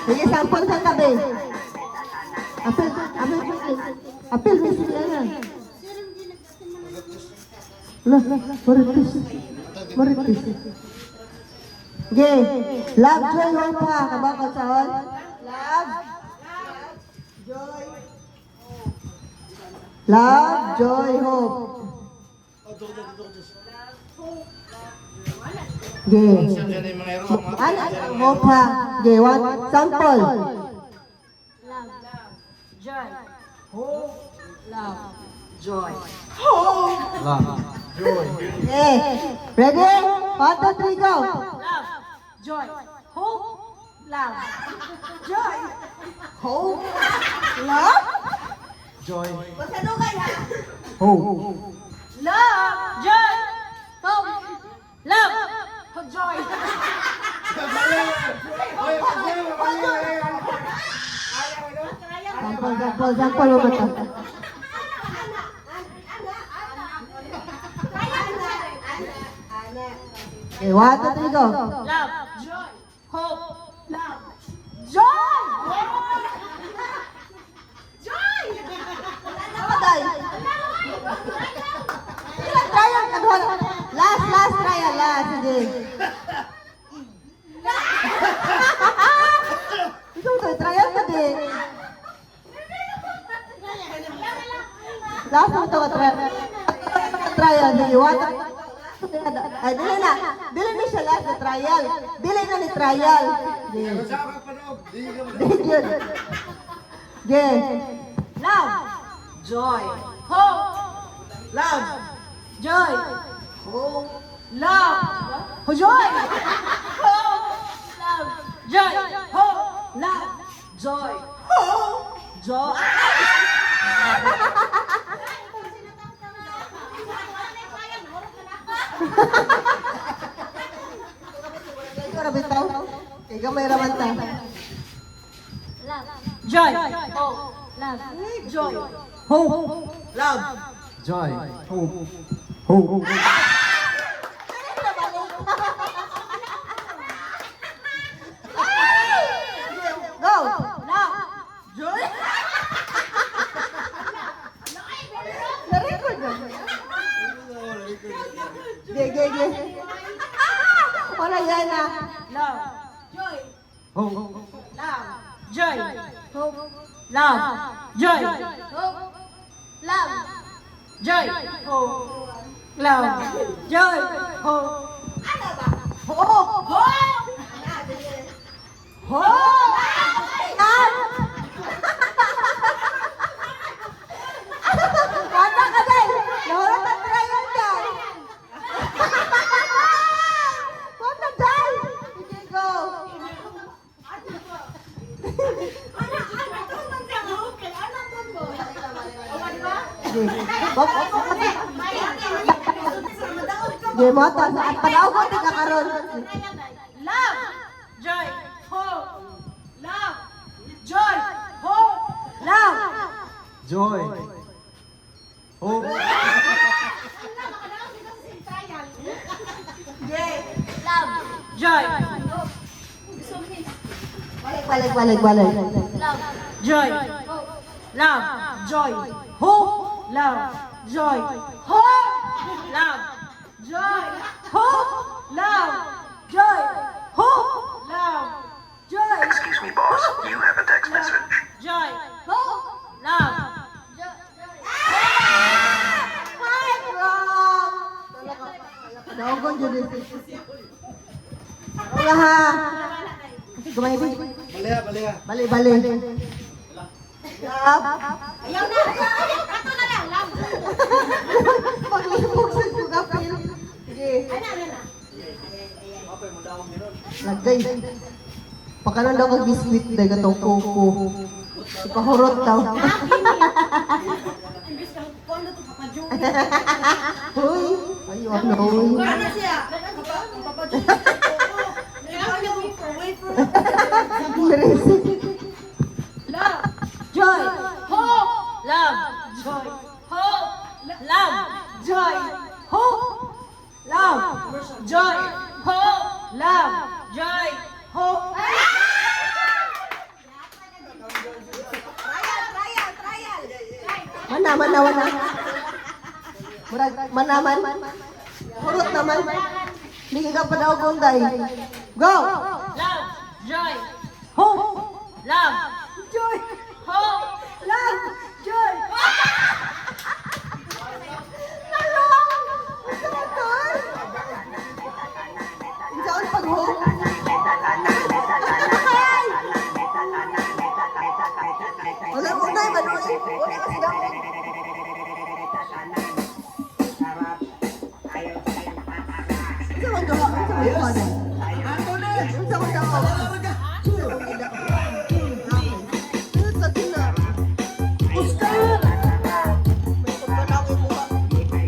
Sige, sample sa tabi. Apel, apel, may sila na. Maritis. Maritis. Sige, love, joy, hope ha. Kabakot sa hall. Love, joy, love, joy, hope. Sige. Ano? Hope ha. Sige, one sample. Joy. Hope. Love. Joy. Love. Joy. Okay. Ready? 1, 2, 3, go. Love. Joy. Hope. Love. Joy. Hope. Love? Joy. Masanugay ha? Hope. Love. Joy. Hope. Love. Joy. Sample mo ba ito? Okay, 1, 2, 3, go. Love. Joy. Hope. Love. Joy. Joy. Patay. Trial ka doon. Last trial, last. Sige. Ikaw to, trial ka din. Last mo ito ka trial. Trial, sige. Ay, dili na. Dili na siya last na trial. Dili na ni trial. Sige. Dili yun. Sige. Love. Joy. Hope. Love. Joy. Hope. Love. Joy. Hope. Love. Joy. Hope. Love. Joy. Hope. Joy. Ikaw na bitaw. Ikaw may raman ta. Joy. Hope. Love. Joy. Hope. Love. Joy. Hope. Hope. Go. Love. Joy. Na-record na. Ge. Wala yan na. Love. Joy. Hope. Love. Joy. Hope. Love. Joy. Hope. Love. Joy. Hope. Love. Joy. Hope. Hope. Hope. Kata ka din. Nawalan ka trial ka. Kata dahil. Sige, go. Sige, mo ito. At panaw ko, di ka karoon. Love. Joy. Hope. Love. Joy. Hope. Love. Joy. Hope. Love. Joy. Balik. Love. Joy. Love. Joy. Hope. Love. Joy. Hope. Love. Joy. Hope. Love. Joy. Hope. Love. Joy. Excuse me, boss. You have a text message. Joy. Hope. Love. Hi, wrong. Daogon dyan din. Wala ha. Gumay ba? Bali. Love. Ayaw na. Ato na lang. Love. Paglibog sa sugapil. Sige. Lagay. Pakanan daw kag biskuit dahil katong koko. Ipahurot daw. Uy. Ayun na uy. Love. Joy. Hope. Love. Joy. Hope. Love. Joy. Hope. Love. Joy. Hope. Love. Joy. Hope. Manaman na. Murag, manaman. Hurot naman. Hindi ka pa daw kunday. Go! Love, joy, hope, love, Joy! hope, Love! Joy! Nalong! Sakol! Saan pag-hope? Wala mo na, wala kasi daw. Sa mga gawa, sa mga gawa. Sa mga gawa.